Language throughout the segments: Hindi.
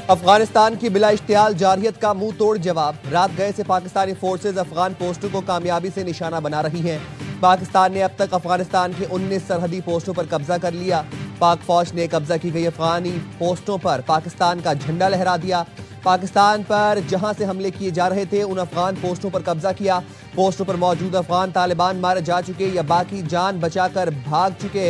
अफगानिस्तान की बिला इश्तियाल जारहियत का मुंह तोड़ जवाब। रात गए से पाकिस्तानी फोर्सेज अफगान पोस्टों को कामयाबी से निशाना बना रही हैं। पाकिस्तान ने अब तक अफगानिस्तान के 19 सरहदी पोस्टों पर कब्जा कर लिया। पाक फौज ने कब्जा की गई अफगानी पोस्टों पर पाकिस्तान का झंडा लहरा दिया। पाकिस्तान पर जहां से हमले किए जा रहे थे उन अफगान पोस्टों पर कब्जा किया। पोस्टों पर मौजूद अफगान तालिबान मारे जा चुके या बाकी जान बचाकर भाग चुके।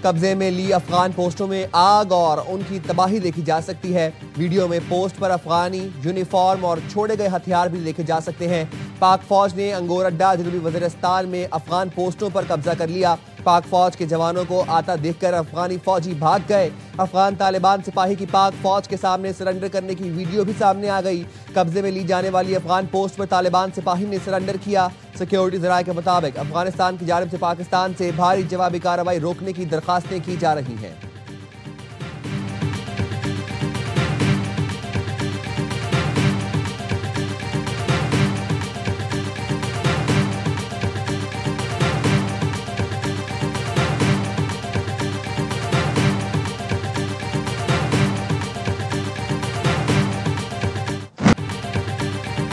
कब्जे में ली अफगान पोस्टों में आग और उनकी तबाही देखी जा सकती है। वीडियो में पोस्ट पर अफगानी यूनिफॉर्म और छोड़े गए हथियार भी देखे जा सकते हैं। पाक फौज ने अंगोरअड्डा जनूबी वज़ीरिस्तान में अफगान पोस्टों पर कब्जा कर लिया। पाक फौज के जवानों को आता देखकर अफगानी फौजी भाग गए। अफगान तालिबान सिपाही की पाक फौज के सामने सरेंडर करने की वीडियो भी सामने आ गई। कब्जे में ली जाने वाली अफगान पोस्ट पर तालिबान सिपाही ने सरेंडर किया। सिक्योरिटी ज़राए के मुताबिक अफगानिस्तान की जानिब से पाकिस्तान से भारी जवाबी कार्रवाई रोकने की दरखास्तें की जा रही हैं।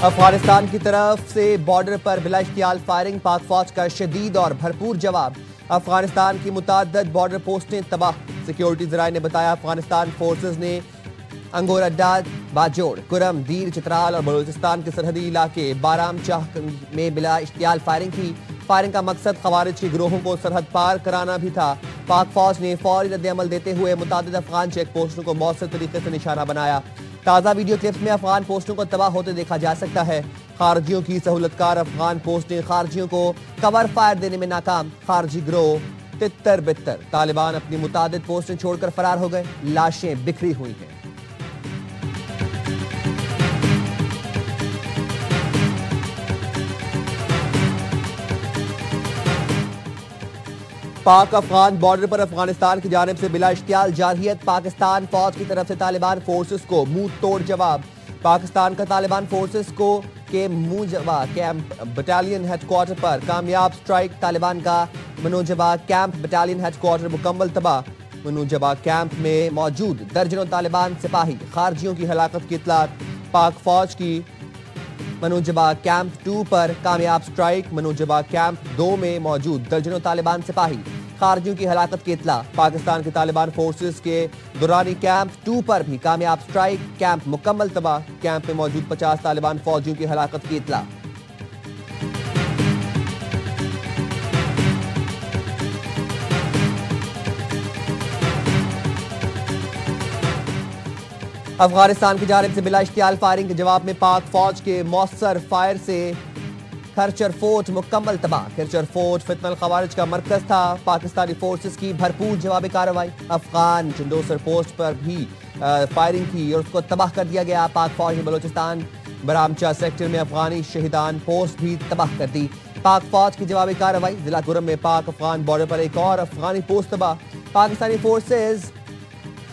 अफगानिस्तान की तरफ से बॉर्डर पर बिला इख्तियाल फायरिंग। पाक फौज का शदीद और भरपूर जवाब। अफगानिस्तान की मुताद्दद बॉर्डर पोस्टें तबाह। सिक्योरिटी ज़राए ने बताया अफगानिस्तान फोर्सेज ने अंगोरअड्डा, बाजोड़, कुरम, दीर, चित्राल और बलूचिस्तान के सरहदी इलाके बारामचाह में बिला इख्तियाल फायरिंग की। फायरिंग का मकसद खवारिज के गिरोहों को सरहद पार कराना भी था। पाक फौज ने फौरी रद्द-ए-अमल देते हुए मुतादिद अफगान चेक पोस्टों को मौसर तरीके से निशाना बनाया। ताज़ा वीडियो क्लिप्स में अफगान पोस्टों को तबाह होते देखा जा सकता है। खारजियों की सहूलतकार अफगान पोस्टें खारजियों को कवर फायर देने में नाकाम। खारजी गिरोह तितर बितर। तालिबान अपनी मुतादिद पोस्टें छोड़कर फरार हो गए। लाशें बिखरी हुई हैं। पाक अफगान बॉर्डर पर अफगानिस्तान की जानिब से बिला इश्तियाल जारहियत। पाकिस्तान फौज की तरफ से तालिबान फोर्सेस को मुंह तोड़ जवाब। पाकिस्तान का तालिबान फोर्सेस को के मुजबा कैंप बटालियन हेडक्वार्टर पर कामयाब स्ट्राइक। तालिबान का मनोजबा कैंप बटालियन हेडक्वार्टर मुकम्मल तबाह। मनोजबा कैंप में मौजूद दर्जनों तालिबान सिपाही खारजियों की हलाकत की इत्तलात। पाक फौज की मनोजबा कैंप 2 पर कामयाब स्ट्राइक। मनोजबा कैंप 2 में मौजूद दर्जनों तालिबान सिपाही खारजियों की हलाकत की इत्तला। पाकिस्तान के तालिबान फोर्सेस के दुरानी कैंप 2 पर भी कामयाब स्ट्राइक। कैंप मुकम्मल तबाह। कैंप में मौजूद 50 तालिबान फौजियों की हलाकत की इत्तला। अफगानिस्तान की जानिब से बिला इश्तियाल फायरिंग के जवाब में पाक फौज के मौसर फायर से खरचर फोर्ट मुकम्मल तबाह। खरचर फोर्ट फितनल खवारिज का मरकज था। पाकिस्तानी फोर्सेस की भरपूर जवाबी कार्रवाई। अफगान चंदोसर पोस्ट पर भी फायरिंग की और उसको तबाह कर दिया गया। पाक फौज ने बलोचिस्तान बरामचा सेक्टर में अफगानी शहीदान पोस्ट भी तबाह कर दी। पाक फौज की जवाबी कार्रवाई। जिला गुरम में पाक अफगान बॉर्डर पर एक और अफगानी पोस्ट तबाह। पाकिस्तानी फोर्सेज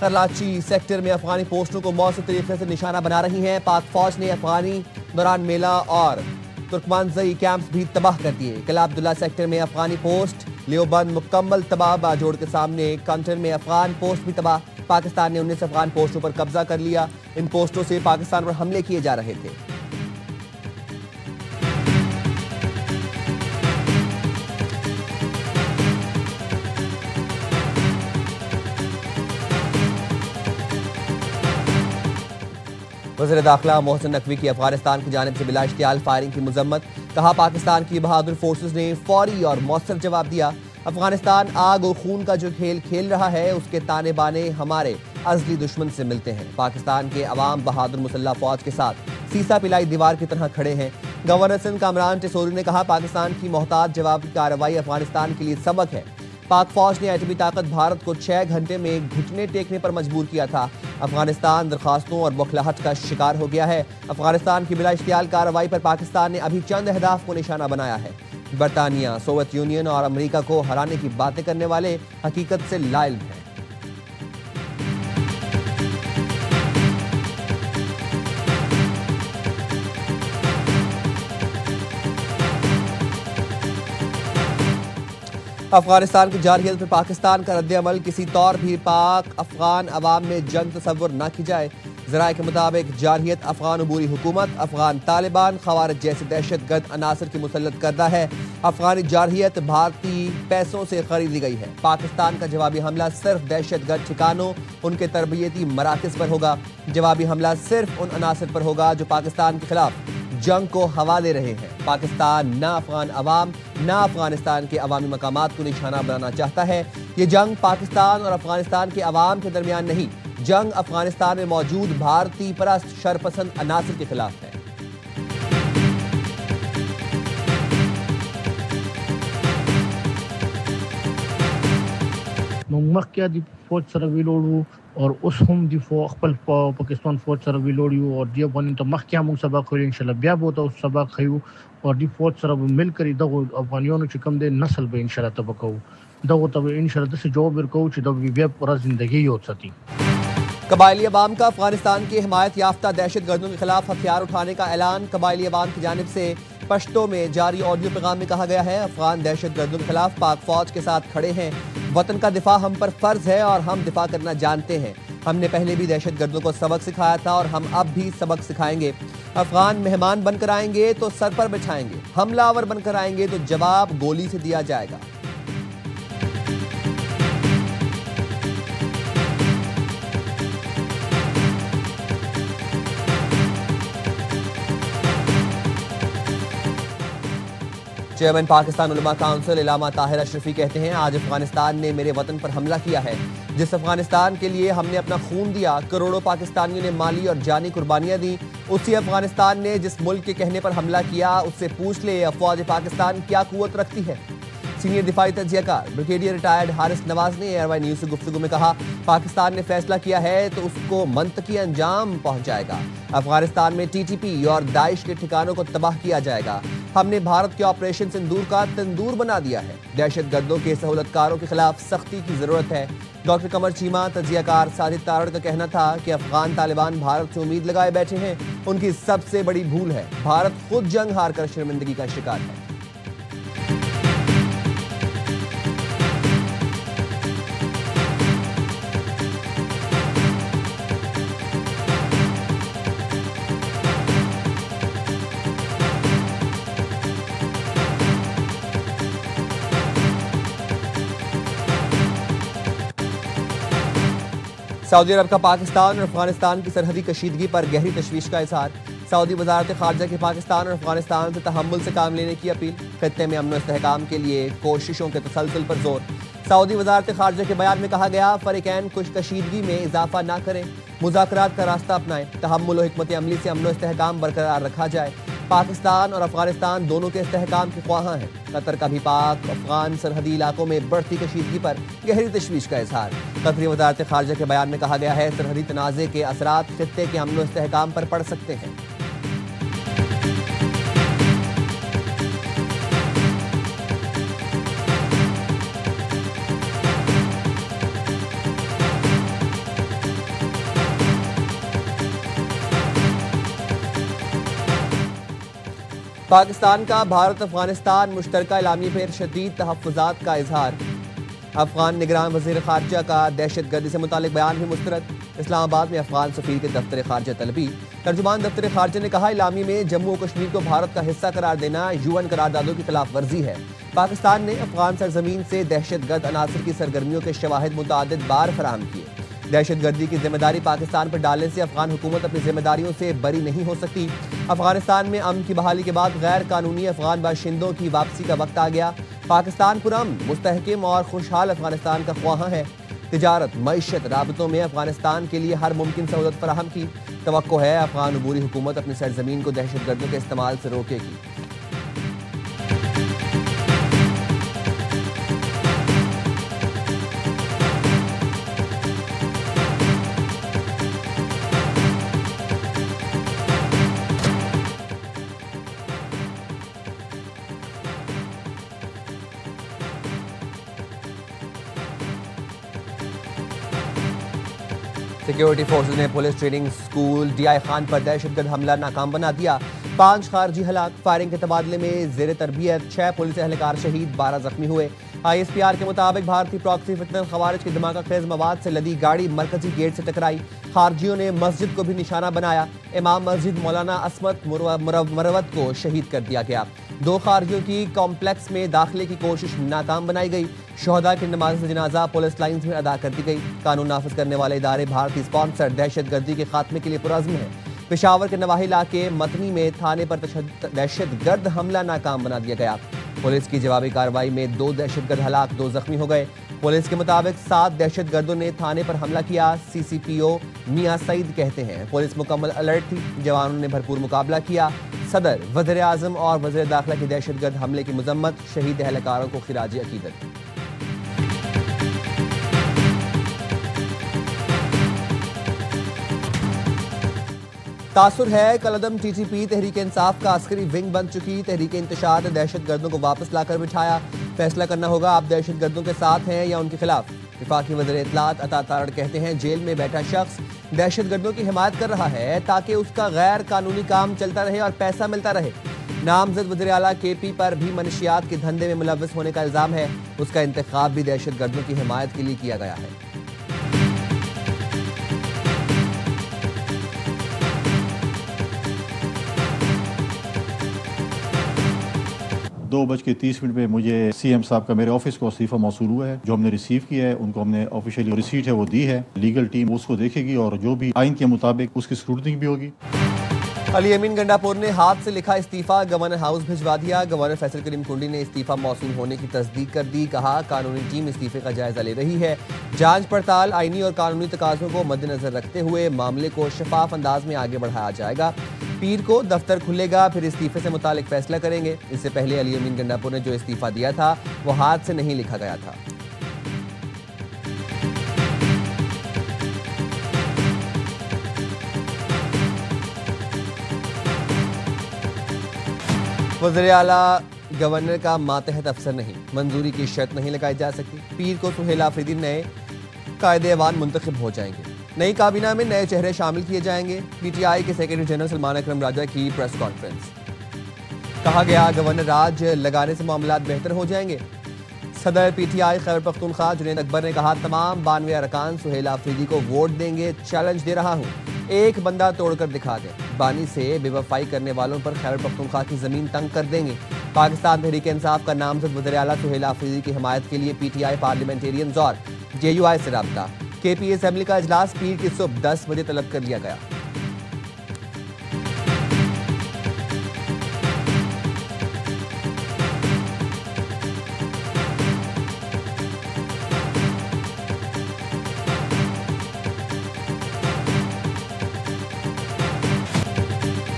कराची सेक्टर में अफगानी पोस्टों को मौसर तरीके से निशाना बना रही हैं। पाक फौज ने अफगानी दौरान मेला और तुर्कमानजई कैंप्स भी तबाह कर दिए। किला अब्दुल्ला सेक्टर में अफगानी पोस्ट लियोबंद मुकम्मल तबाह। बाजोड़ के सामने कंटन में अफगान पोस्ट भी तबाह। पाकिस्तान ने 19 अफगान पोस्टों पर कब्जा कर लिया। इन पोस्टों से पाकिस्तान पर हमले किए जा रहे थे। वज़ीर दाखिला मोहसिन नकवी की अफगानिस्तान की जानिब से बिला इश्तियाल फायरिंग की मजम्मत। कहा पाकिस्तान की बहादुर फोर्सेस ने फौरी और मौसर जवाब दिया। अफगानिस्तान आग और खून का जो खेल खेल रहा है उसके ताने बाने हमारे अज़ली दुश्मन से मिलते हैं। पाकिस्तान के अवाम बहादुर मुसल्लह फौज के साथ सीसा पिलाई दीवार की तरह खड़े हैं। गवर्नर सिंध कामरान टेसोरी ने कहा पाकिस्तान की मोहतात जवाबी कार्रवाई अफगानिस्तान के लिए सबक है। पाक फौज ने एटमी ताकत भारत को 6 घंटे में घुटने टेकने पर मजबूर किया था। अफगानिस्तान दरखास्तों और बौखलाहट का शिकार हो गया है। अफगानिस्तान की बिला इश्तियाल कार्रवाई पर पाकिस्तान ने अभी चंद अहदाफ को निशाना बनाया है। बरतानिया, सोवियत यूनियन और अमेरिका को हराने की बातें करने वाले हकीकत से लाइल्म हैं। अफगानिस्तान की जारहियत पर पाकिस्तान का रद्द-ए-अमल किसी तौर भी पाक अफगान अवाम में जंग तस्वुर न की जाए। जराये के मुताबिक जारहियत अफगान अबूरी हुकूमत, अफगान तालिबान, खवारिज जैसे दहशतगर्द अनासर की मुसल्लत करदा है। अफगानी जारहियत भारतीय पैसों से खरीदी गई है। पाकिस्तान का जवाबी हमला सिर्फ दहशतगर्द ठिकानों, उनके तरबियती मराकज पर होगा। जवाबी हमला सिर्फ उन अनासर पर होगा जो पाकिस्तान के खिलाफ जंग को हवा दे रहे हैं। पाकिस्तान ना अफगान अवाम ना अफगानिस्तान के अवामी मकामात को निशाना बनाना चाहता है। ये जंग पाकिस्तान और अफगानिस्तान के अवाम के दरमियान नहीं, जंग अफगानिस्तान में मौजूद भारतीय परस्त शरपसंद अनासर के खिलाफ है। मक्या दी फौज सर विलोड़ू और उस हम दी खपल पाकिस्तान फौज सर विलोड़ू और दी बन तो मक्या मुंग सबक हो इंशाल्लाह ब्या बोता उस सबक खयू और दी फौज सर मिलकर दगो अफगानियों च कम दे नस्ल बे इंशाल्लाह तबको दगो तब इंशाल्लाह से जवाब को च दब ब्या पूरा जिंदगी हो सती। कबायली अवाम का अफगानिस्तान की हिमायत याफ्ता दहशतगर्दों के खिलाफ हथियार उठाने का ऐलान। कबायली अवाम की जानिब से पश्तो में जारी ऑडियो पैगाम में कहा गया है, अफगान दहशतगर्दों के खिलाफ पाक फौज के साथ खड़े हैं। वतन का दिफा हम पर फर्ज है और हम दिफा करना जानते हैं। हमने पहले भी दहशतगर्दों को सबक सिखाया था और हम अब भी सबक सिखाएंगे। अफगान मेहमान बनकर आएंगे तो सर पर बिछाएंगे, हमलावर बनकर आएंगे तो जवाब गोली से दिया जाएगा। चेयरमैन पाकिस्तान उलमा काउंसिल इलामा ताहिर अशरफी कहते हैं, आज अफगानिस्तान ने मेरे वतन पर हमला किया है। जिस अफगानिस्तान के लिए हमने अपना खून दिया, करोड़ों पाकिस्तानियों ने माली और जानी कुर्बानियां दी, उसी अफगानिस्तान ने जिस मुल्क के कहने पर हमला किया उससे पूछ ले अफवाज पाकिस्तान क्या कुव्वत रखती है। सीनियर दिफाई तज्जियाकार ब्रिगेडियर रिटायर्ड हारिस नवाज ने एयरवाई न्यूज से गुफ्तगू में कहा, पाकिस्तान ने फैसला किया है तो उसको मंतकी अंजाम पहुंचाएगा। अफगानिस्तान में टीटीपी और दाइश के ठिकानों को तबाह किया जाएगा। हमने भारत के ऑपरेशन सिंदूर का तंदूर बना दिया है। दहशतगर्दों के सहूलतकारों के खिलाफ सख्ती की जरूरत है। डॉक्टर कमर चीमा तज्जियाकार साजिद तारड़ का कहना था कि अफगान तालिबान भारत से उम्मीद लगाए बैठे हैं। उनकी सबसे बड़ी भूल है, भारत खुद जंग हार कर शर्मिंदगी का शिकार है। सऊदी अरब का पाकिस्तान और अफगानिस्तान की सरहदी कशीदगी पर गहरी तशवीश का इजहार। सऊदी वजारत खारजा की पाकिस्तान और अफगानिस्तान से तहम्मुल से काम लेने की अपील। खत्ते में अमन इस्तेहकाम के लिए कोशिशों के तसलसल पर जोर। सऊदी वजारत खारजा के बयान में कहा गया, फरीकैन कुछ कशीदगी में इजाफा ना करें, मुज़ाकरात का रास्ता अपनाएं, तहम्मुल और हिकमत अमली से अमन इस्तेहकाम बरकरार रखा जाए। पाकिस्तान और अफगानिस्तान दोनों के इस्तेहकाम के ख्वाहां हैं। कतर का भी पाक अफगान सरहदी इलाकों में बढ़ती कशीदगी पर गहरी तशवीश का इजहार। कतरी वजारत खारजा के बयान में कहा गया है, सरहदी तनाज़े के असरात खित्ते के अमन इस्तेहकाम पर पड़ सकते हैं। पाकिस्तान का भारत अफगानिस्तान मुश्तरका इलामी पर शदीद तहफ़्फ़ुज़ात का इजहार। अफगान निगरान वज़ीर ख़ारजा का दहशतगर्दी से मुतालिक बयान भी मुस्तरद। इस्लामाबाद में अफगान सफ़ीर के दफ्तर ख़ारजा तलबी। तर्जुमान दफ्तर ख़ारजा ने कहा, इलामी में जम्मू और कश्मीर को भारत का हिस्सा करार देना यूएन करारदादों की खिलाफ वर्जी है। पाकिस्तान ने अफगान सरजमीन से दहशतगर्द अनासर की सरगर्मियों के शवाहिद मुतअद्दिद बार फराहम किए। दहशतगर्दी की जिम्मेदारी पाकिस्तान पर डालने से अफगान हुकूमत अपनी जिम्मेदारियों से बरी नहीं हो सकती। अफगानिस्तान में अमन की बहाली के बाद गैर कानूनी अफगान बाशिंदों की वापसी का वक्त आ गया। पाकिस्तान पुरअमन, मुस्तहकिम और खुशहाल अफगानिस्तान का ख्वाहां है। तिजारत, मईशत, राबतों में अफगानिस्तान के लिए हर मुमकिन सहूलत फराहम की। तवक्को है अफगान अबूरी हुकूमत अपनी सरजमीन को दहशतगर्दों के इस्तेमाल से रोकेगी। सिक्योरिटी फोर्सेज ने police training school DI Khan पर दहशतगर्द हमला नाकाम बना दिया। 5 खारजी हलाक। फायरिंग के तबादले में जेर तरबियत 6 पुलिस एहलकार शहीद, 12 जख्मी हुए। ISPR के मुताबिक भारतीय प्रॉक्सी फितनत खवारिज की धमाका खेज मवाद से लदी गाड़ी मरकजी गेट से टकराई। खारजियों ने मस्जिद को भी निशाना बनाया। इमाम मस्जिद मौलाना असमत मरवत को शहीद कर दिया गया। 2 खारजियों की कॉम्प्लेक्स में दाखिले की कोशिश नाकाम बनाई गई। शोहदा की नमाज जनाजा पुलिस लाइन्स में अदा कर दी गई। कानून नाफिज करने वाले इदारे भारतीय स्पॉन्सर दहशतगर्दी के खात्मे के लिए पुरज़्म है। पेशावर के नवाही इलाके मतनी में थाने पर दहशतगर्द हमला नाकाम बना दिया गया। पुलिस की जवाबी कार्रवाई में 2 दहशतगर्द हलाक, 2 जख्मी हो गए। पुलिस के मुताबिक 7 दहशतगर्दों ने थाने पर हमला किया। CCPO मियां सईद कहते हैं पुलिस मुकम्मल अलर्ट थी, जवानों ने भरपूर मुकाबला किया। सदर, वज़ीर आज़म और वज़ीर दाखिला की दहशतगर्द हमले की मजम्मत, शहीद एहलकारों को खिराज अकीदत। तासुर है, कलदम TTP तहरीक इंसाफ का अस्करी विंग बन चुकी। तहरीक इंतशार ने दहशतगर्दों को वापस लाकर बिठाया। फैसला करना होगा आप दहशतगर्दों के साथ हैं या उनके खिलाफ। विफाकी वज़ीर इत्तलात अता तारड़ कहते हैं जेल में बैठा शख्स दहशतगर्दों की हिमायत कर रहा है ताकि उसका गैर कानूनी काम चलता रहे और पैसा मिलता रहे। नामजद वज़ीर आला KP पर भी मनशियात के धंधे में मुलव्वस होने का इल्जाम है। उसका इंतखाब भी दहशतगर्दों की हिमायत के लिए किया गया है। दो बज के 30 मिनट पे मुझे CM साहब का मेरे ऑफिस को इस्तीफा मौसूल हुआ है। जो हमने रिसीव किया है उनको हमने ऑफिशियली रिसीट है वो दी है। लीगल टीम उसको देखेगी और जो भी आइन के मुताबिक उसकी स्क्रूटनी भी होगी। अली अमीन गंडापुर ने हाथ से लिखा इस्तीफा गवर्नर हाउस भिजवा दिया। गवर्नर फैसल करीम कुंडी ने इस्तीफा मौसूल होने की तस्दीक कर दी। कहा कानूनी टीम इस्तीफे का जायजा ले रही है। जांच पड़ताल आईनी और कानूनी तकाज़ों को मद्देनजर रखते हुए मामले को शफाफ अंदाज में आगे बढ़ाया जाएगा। पीर को दफ्तर खुलेगा, फिर इस्तीफे से मुतालिक फैसला करेंगे। इससे पहले अली अमीन गंडापुर ने जो इस्तीफा दिया था वो हाथ से नहीं लिखा गया था। वज़ीर आला गवर्नर का मातहत अफसर नहीं, मंजूरी की शर्त नहीं लगाई जा सकती। पीर को सुहेल आफरीदी नए कायदे-ए-वान मुंतखब हो जाएंगे। नई काबीना में नए चेहरे शामिल किए जाएंगे। PTI के सेक्रेटरी जनरल सलमान अकरम राजा की प्रेस कॉन्फ्रेंस। कहा गया गवर्नर राज लगाने से मामलात बेहतर हो जाएंगे। सदर PTI खैबर पख्तूनख्वा जुनैद अकबर ने कहा तमाम 92 अरकान सुहेल आफरीदी को वोट देंगे। चैलेंज दे रहा हूँ, एक बंदा तोड़कर दिखा दें। बानी से बेवफाई करने वालों पर खैबर पख्तूनख्वा की जमीन तंग कर देंगे। पाकिस्तान तहरीक इंसाफ का नामजद वज़ीर आला सुहेल आफरीदी की हिमायत के लिए PTI पार्लियामेंटेरियंस और JUI से रब्ता। KP असेंबली का इजलास पीर की सुबह 10 बजे तलब कर लिया गया।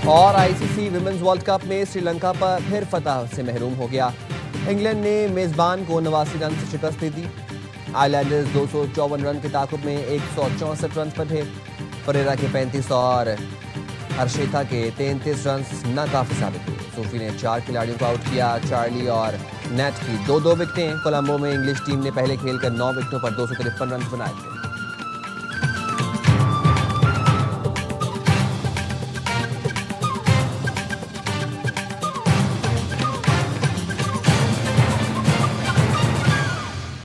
और ICC विमेंस वर्ल्ड कप में श्रीलंका पर फिर फतह से महरूम हो गया। इंग्लैंड ने मेजबान को 89 रन से शिकस्त दे दी। आइलैंडर्स 254 रन के ताकुब में 164 रन पर थे। परेरा के 35 और हर्षिता के 33 रन नाकाफी साबित हुए। सूफी ने 4 खिलाड़ियों को आउट किया। चार्ली और नेट की 2-2 विकेटें। कोलंबो में इंग्लिश टीम ने पहले खेलकर 9 विकेटों पर 253 रन बनाए थे।